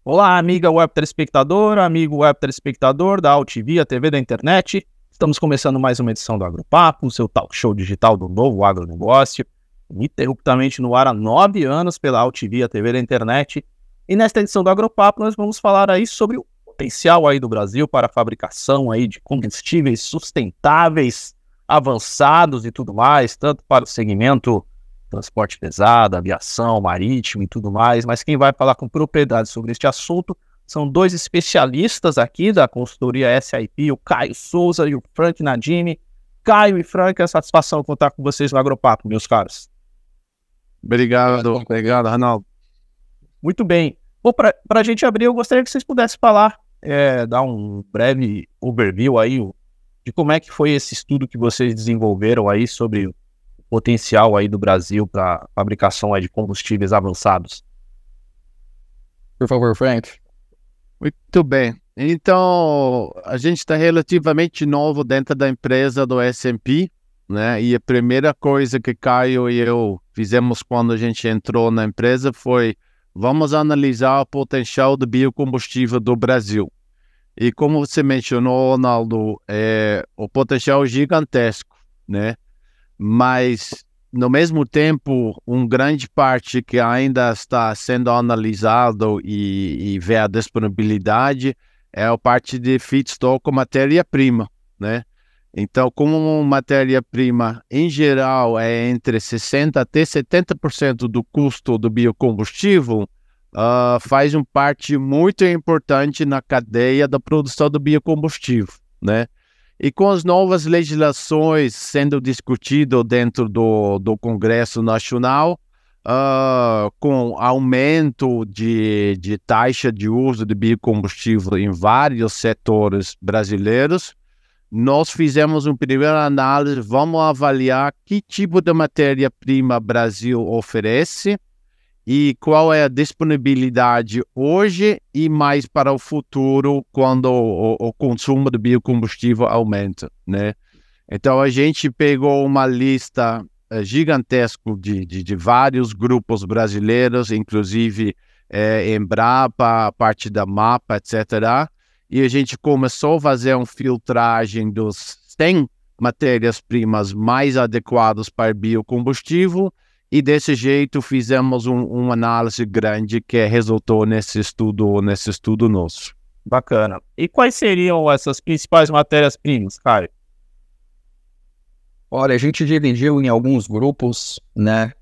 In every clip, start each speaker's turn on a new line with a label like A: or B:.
A: Olá, amiga web telespectadora, amigo web telespectador da AltV, a TV da internet. Estamos começando mais uma edição do Agropapo, o seu talk show digital do novo agronegócio, ininterruptamente no ar há 9 anos pela AltV, a TV da internet. E nesta edição do Agropapo nós vamos falar aí sobre o potencial aí do Brasil para a fabricação aí de combustíveis sustentáveis, avançados e tudo mais, tanto para o segmento transporte pesado, aviação, marítimo e tudo mais, mas quem vai falar com propriedade sobre este assunto são dois especialistas aqui da consultoria SIP, o Caio Souza e o Frank Nadini. Caio e Frank, é satisfação contar com vocês no Agropapo, meus caros.
B: Obrigado, Ronaldo.
A: Muito bem. Bom, para a gente abrir, eu gostaria que vocês pudessem falar, dar um breve overview aí de como é que foi esse estudo que vocês desenvolveram aí sobre o potencial aí do Brasil para fabricação aí de combustíveis avançados.
C: Por favor, Frank.
B: Muito bem. Então, a gente está relativamente novo dentro da empresa do S&P, né? E a primeira coisa que Caio e eu fizemos quando a gente entrou na empresa foi: vamos analisar o potencial do biocombustível do Brasil. E como você mencionou, Ronaldo, o potencial é gigantesco, né? Mas, no mesmo tempo, uma grande parte que ainda está sendo analisado e vê a disponibilidade é a parte de feedstock com matéria-prima, né? Então, como matéria-prima, em geral, é entre 60% até 70% do custo do biocombustível, faz uma parte muito importante na cadeia da produção do biocombustível, né? E com as novas legislações sendo discutidas dentro do Congresso Nacional, com aumento de taxa de uso de biocombustível em vários setores brasileiros, nós fizemos uma primeira análise, vamos avaliar que tipo de matéria-prima o Brasil oferece e qual é a disponibilidade hoje e mais para o futuro, quando o consumo de biocombustível aumenta, né? Então, a gente pegou uma lista gigantesca de vários grupos brasileiros, inclusive Embrapa, a parte da MAPA, etc. E a gente começou a fazer uma filtragem dos 100 matérias-primas mais adequadas para biocombustível. E desse jeito fizemos uma análise grande que resultou nesse estudo nosso.
A: Bacana. E quais seriam essas principais matérias-primas, Caio?
C: Olha, a gente dividiu em alguns grupos, né?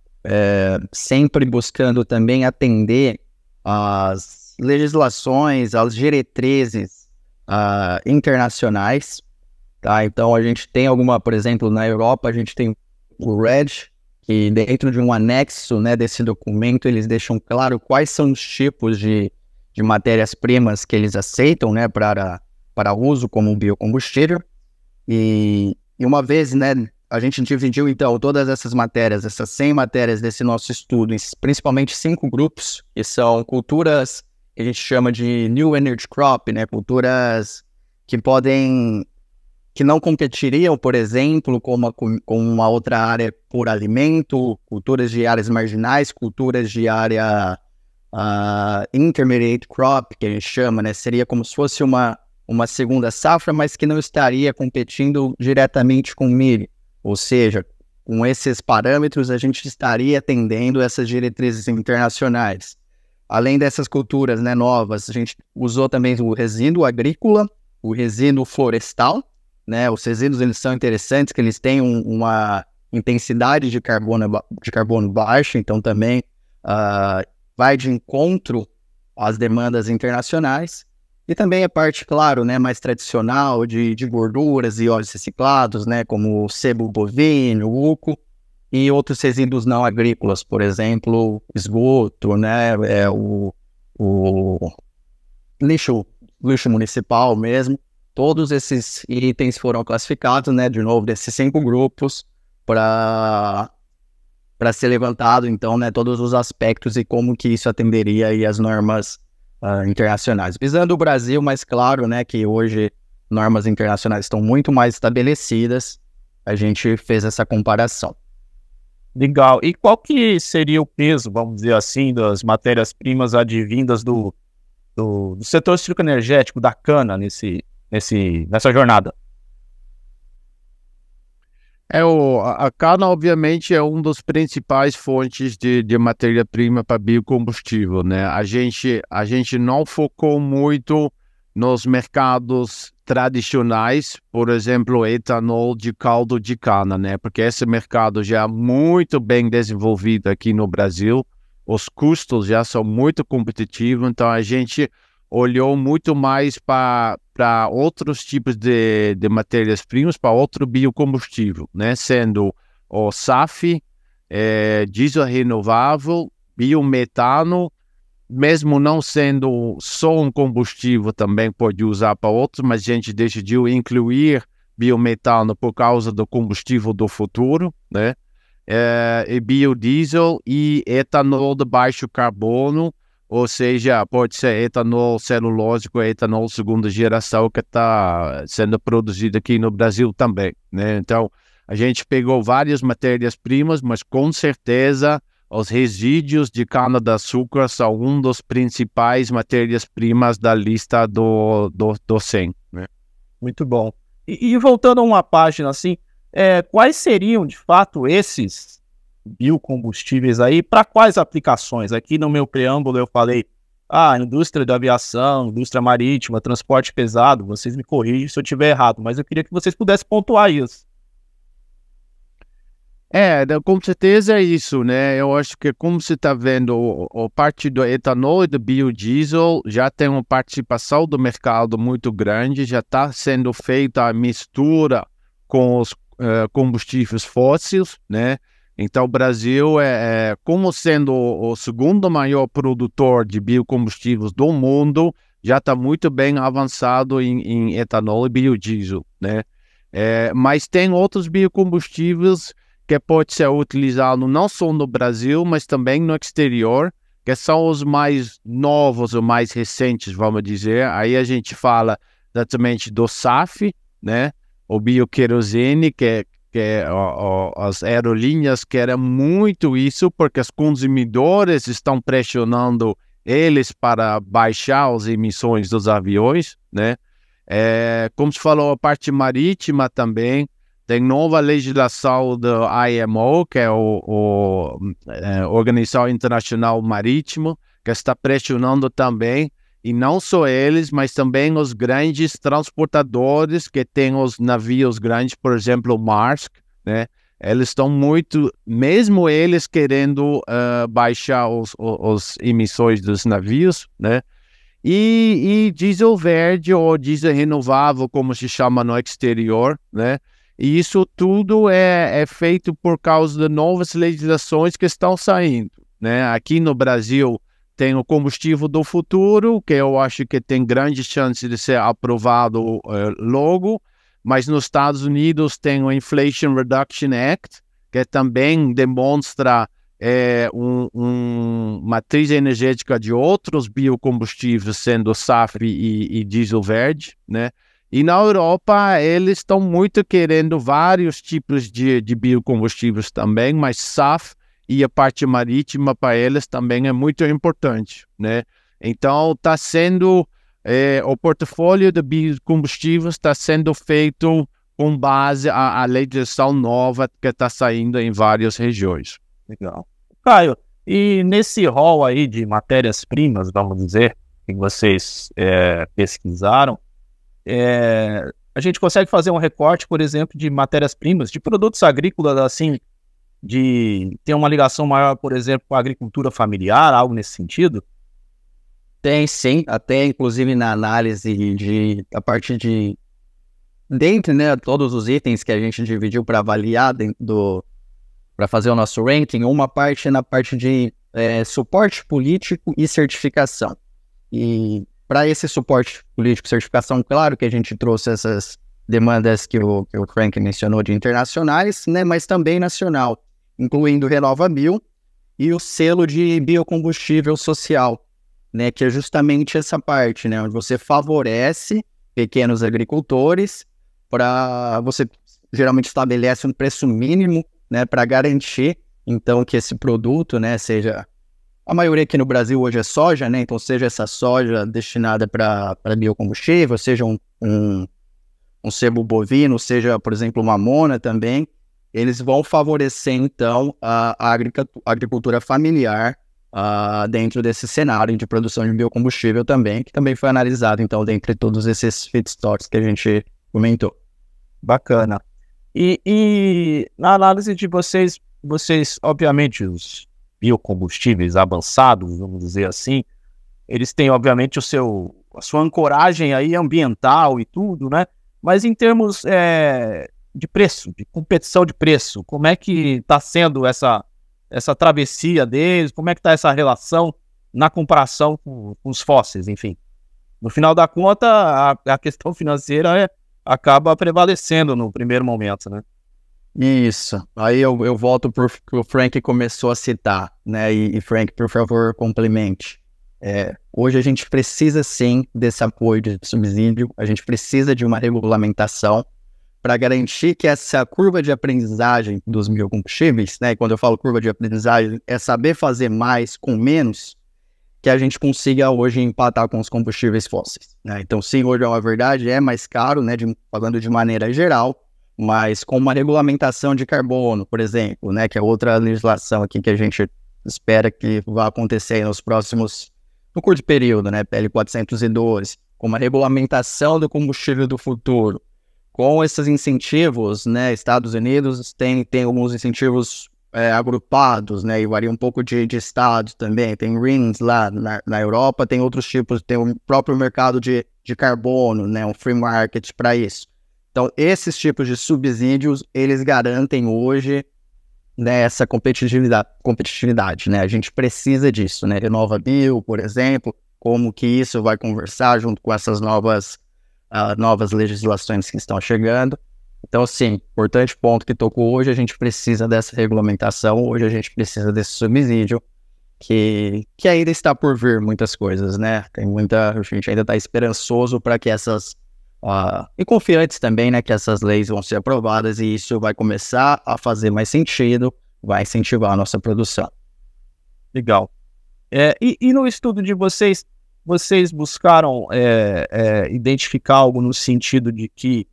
C: Sempre buscando também atender às legislações, às diretrizes internacionais, tá? Então a gente tem por exemplo, na Europa a gente tem o RED, e dentro de um anexo, né, desse documento, eles deixam claro quais são os tipos de matérias-primas que eles aceitam, né, para uso como biocombustível. E uma vez, né, a gente dividiu, então, todas essas matérias, essas 100 matérias desse nosso estudo, em principalmente 5 grupos, que são culturas que a gente chama de New Energy Crop, né, culturas que não competiriam, por exemplo, com uma outra área por alimento, culturas de áreas marginais, culturas de área intermediate crop, que a gente chama, né? Seria como se fosse uma segunda safra, mas que não estaria competindo diretamente com milho. Ou seja, com esses parâmetros, a gente estaria atendendo essas diretrizes internacionais. Além dessas culturas, né, novas, a gente usou também o resíduo agrícola, o resíduo florestal, né? Os resíduos, eles são interessantes, que eles têm uma intensidade de carbono baixa, então também vai de encontro às demandas internacionais. E também a parte, claro, né, mais tradicional de gorduras e óleos reciclados, né, como o sebo bovino, o uco, e outros resíduos não agrícolas, por exemplo, esgoto, né, o lixo municipal mesmo. Todos esses itens foram classificados, né, de novo, desses 5 grupos, para ser levantado, então, né, todos os aspectos e como que isso atenderia aí as normas internacionais. Visando o Brasil, mas claro, né, que hoje normas internacionais estão muito mais estabelecidas, a gente fez essa comparação.
A: Legal. E qual que seria o peso, vamos dizer assim, das matérias-primas advindas do do setor cítrico-energético da cana nessa jornada?
B: A cana, obviamente, é uma das principais fontes de matéria-prima para biocombustível, né? A gente não focou muito nos mercados tradicionais, por exemplo, etanol de caldo de cana, né? Porque esse mercado já é muito bem desenvolvido aqui no Brasil, os custos já são muito competitivos, então a gente olhou muito mais para outros tipos de matérias-primas, para outro biocombustível, né? Sendo o SAF, diesel renovável, biometano, mesmo não sendo só um combustível, também pode usar para outros, mas a gente decidiu incluir biometano por causa do combustível do futuro, né? E biodiesel e etanol de baixo carbono, ou seja, pode ser etanol celulósico, etanol segunda geração, que está sendo produzido aqui no Brasil também, né? Então, a gente pegou várias matérias-primas, mas com certeza os resíduos de cana-de-açúcar são uma das principais matérias-primas da lista do 100, né?
A: Muito bom. E voltando a uma página assim, quais seriam, de fato, esses biocombustíveis aí, para quais aplicações? Aqui no meu preâmbulo eu falei, indústria da aviação, indústria marítima, transporte pesado, vocês me corrigem se eu estiver errado, mas eu queria que vocês pudessem pontuar isso.
B: Com certeza é isso, né? Eu acho que, como você está vendo, a parte do etanol e do biodiesel já tem uma participação do mercado muito grande, já está sendo feita a mistura com os combustíveis fósseis, né? Então, o Brasil, como sendo o segundo maior produtor de biocombustíveis do mundo, já está muito bem avançado em etanol e biodiesel, né? Mas tem outros biocombustíveis que pode ser utilizado não só no Brasil, mas também no exterior, que são os mais novos, os mais recentes, vamos dizer. Aí a gente fala exatamente do SAF, né? O bioquerosene, que as aerolíneas querem muito isso, porque os consumidores estão pressionando eles para baixar as emissões dos aviões, né? Como se falou, a parte marítima também, tem nova legislação do IMO, que é a Organização Internacional Marítima, que está pressionando também, e não só eles, mas também os grandes transportadores que têm os navios grandes, por exemplo, o Maersk, né? Eles estão muito, mesmo eles querendo baixar as emissões dos navios, né? E diesel verde ou diesel renovável, como se chama no exterior, né? E isso tudo é feito por causa de novas legislações que estão saindo, né? Aqui no Brasil tem o combustível do futuro, que eu acho que tem grande chance de ser aprovado logo, mas nos Estados Unidos tem o Inflation Reduction Act, que também demonstra uma matriz energética de outros biocombustíveis, sendo SAF e diesel verde, né? E na Europa, eles estão muito querendo vários tipos de biocombustíveis também, mas SAF e a parte marítima para eles também é muito importante, né? Então, está sendo, o portfólio de biocombustíveis está sendo feito com base à legislação nova que está saindo em várias regiões.
A: Legal. Caio, e nesse rol aí de matérias-primas, vamos dizer, que vocês pesquisaram, a gente consegue fazer um recorte, por exemplo, de matérias-primas, de produtos agrícolas, assim, de ter uma ligação maior, por exemplo, com a agricultura familiar, algo nesse sentido?
C: Tem sim, até inclusive na análise a partir de, dentre, né, todos os itens que a gente dividiu para avaliar para fazer o nosso ranking, uma parte é na parte de suporte político e certificação. E para esse suporte político e certificação, claro que a gente trouxe essas demandas que o Frank mencionou de internacionais, né, mas também nacional, incluindo o RenovaBio e o selo de biocombustível social, né, que é justamente essa parte, né, onde você favorece pequenos agricultores você geralmente estabelece um preço mínimo, né, para garantir, então, que esse produto, né, seja A maioria aqui no Brasil hoje é soja, né? Então, seja essa soja destinada para biocombustível, seja um sebo bovino, seja, por exemplo, uma mona também, eles vão favorecer, então, a agricultura familiar dentro desse cenário de produção de biocombustível também, que também foi analisado, então, dentre todos esses feedstocks que a gente comentou.
A: Bacana. E na análise de vocês, obviamente, os biocombustíveis avançados, vamos dizer assim, eles têm, obviamente, a sua ancoragem aí ambiental e tudo, né? Mas em termos de preço, de competição de preço, como é que está sendo essa travessia deles? Como é que está essa relação na comparação com os fósseis, enfim? No final da conta, a questão financeira acaba prevalecendo no primeiro momento, né?
C: Isso. Aí eu volto para o que o Frank começou a citar, né? E Frank, por favor, complemente. Hoje a gente precisa sim desse apoio de subsídio, a gente precisa de uma regulamentação para garantir que essa curva de aprendizagem dos biocombustíveis, né? E quando eu falo curva de aprendizagem, é saber fazer mais com menos, que a gente consiga hoje empatar com os combustíveis fósseis, né? Então, sim, hoje é uma verdade, é mais caro, né? Falando de maneira geral, mas com uma regulamentação de carbono, por exemplo, né? Que é outra legislação aqui que a gente espera que vá acontecer no curto período, né? PL 412, com uma regulamentação do combustível do futuro. Com esses incentivos, né? Estados Unidos tem alguns incentivos agrupados, né? E varia um pouco de estado também. Tem RINs lá na Europa, tem outros tipos, tem o próprio mercado de carbono, né? Um free market para isso. Então, esses tipos de subsídios, eles garantem hoje, né, essa competitividade, né? A gente precisa disso, né? RenovaBio, por exemplo, como que isso vai conversar junto com essas novas legislações que estão chegando. Então, sim, importante ponto que tocou hoje, a gente precisa dessa regulamentação, hoje a gente precisa desse subsídio, que ainda está por vir muitas coisas, né? A gente ainda está esperançoso para que e confiantes também, né, que essas leis vão ser aprovadas e isso vai começar a fazer mais sentido, vai incentivar a nossa produção.
A: Legal. E no estudo de vocês buscaram identificar algo no sentido de que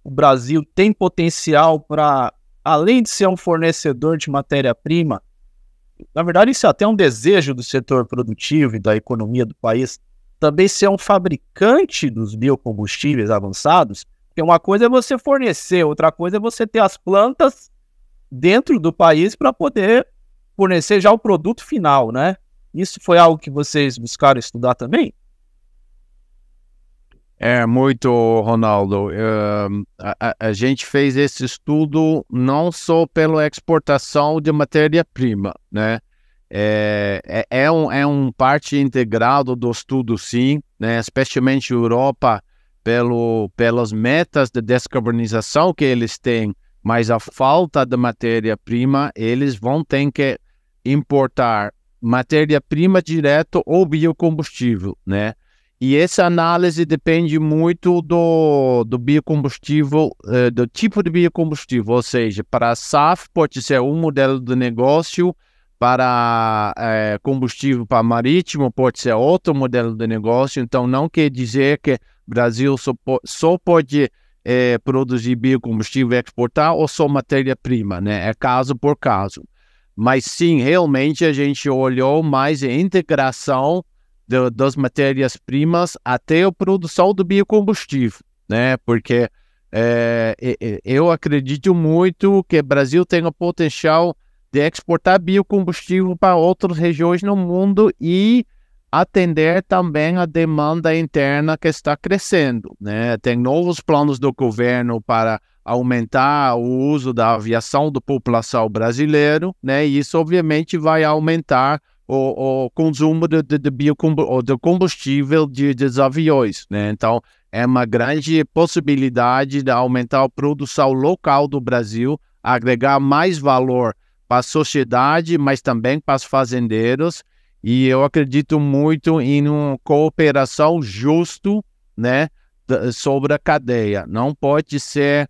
A: o Brasil tem potencial para, além de ser um fornecedor de matéria-prima, na verdade isso é até um desejo do setor produtivo e da economia do país, também ser um fabricante dos biocombustíveis avançados, porque uma coisa é você fornecer, outra coisa é você ter as plantas dentro do país para poder fornecer já o produto final, né? Isso foi algo que vocês buscaram estudar também?
B: Muito, Ronaldo. A gente fez esse estudo não só pela exportação de matéria-prima, né? É um parte integrado do estudo, sim, né? Especialmente Europa, pelas metas de descarbonização que eles têm, mas a falta de matéria-prima, eles vão ter que importar matéria-prima direto ou biocombustível, né? E essa análise depende muito do biocombustível, do tipo de biocombustível, ou seja, para a SAF pode ser um modelo de negócio, para combustível para marítimo pode ser outro modelo de negócio, então não quer dizer que o Brasil só pode produzir biocombustível e exportar ou só matéria-prima, né? É caso por caso. Mas sim, realmente a gente olhou mais a integração das matérias-primas até a produção do biocombustível, né? Porque eu acredito muito que o Brasil tem o potencial de exportar biocombustível para outras regiões no mundo e atender também a demanda interna que está crescendo, né? Tem novos planos do governo para aumentar o uso da aviação da população brasileira, né? E isso obviamente vai aumentar o consumo de combustível dos aviões, né? Então, é uma grande possibilidade de aumentar a produção local do Brasil, agregar mais valor para a sociedade, mas também para os fazendeiros, e eu acredito muito em uma cooperação justa, né, sobre a cadeia. Não pode ser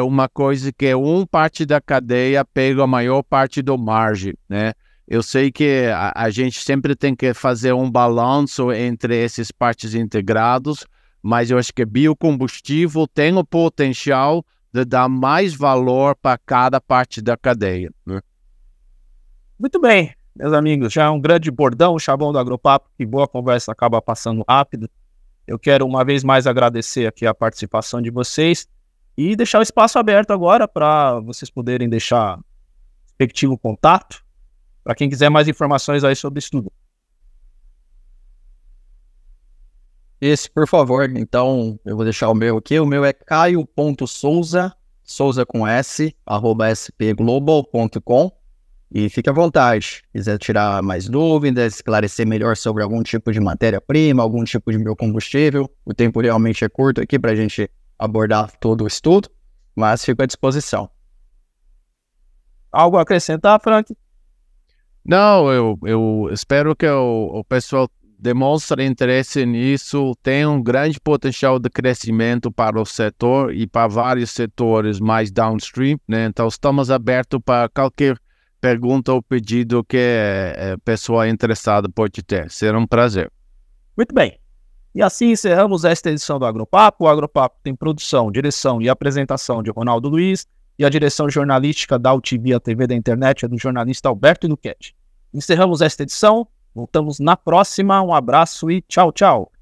B: uma coisa que uma parte da cadeia pega a maior parte do margem, né? Eu sei que a gente sempre tem que fazer um balanço entre esses partes integrados, mas eu acho que biocombustível tem o potencial de dar mais valor para cada parte da cadeia, né?
A: Muito bem, meus amigos, já é um grande bordão, o chavão do Agropapo, que boa conversa acaba passando rápido. Eu quero uma vez mais agradecer aqui a participação de vocês e deixar o espaço aberto agora para vocês poderem deixar respectivo contato para quem quiser mais informações aí sobre isso tudo.
C: Esse, por favor, então eu vou deixar o meu aqui. O meu é caio.souza, Souza com S, @spglobal.com. E fique à vontade, quiser tirar mais dúvidas, esclarecer melhor sobre algum tipo de matéria-prima, algum tipo de biocombustível. O tempo realmente é curto aqui para a gente abordar todo o estudo, mas fico à disposição.
A: Algo a acrescentar, Frank?
B: Não, eu espero que o pessoal demonstre interesse nisso, tem um grande potencial de crescimento para o setor e para vários setores mais downstream, né? Então estamos abertos para qualquer pergunta ou pedido que a pessoa interessada pode ter. Será um prazer.
A: Muito bem. E assim encerramos esta edição do Agropapo. O Agropapo tem produção, direção e apresentação de Ronaldo Luiz e a direção jornalística da UTV, a TV da internet, é do jornalista Alberto Duquette. Encerramos esta edição. Voltamos na próxima. Um abraço e tchau, tchau.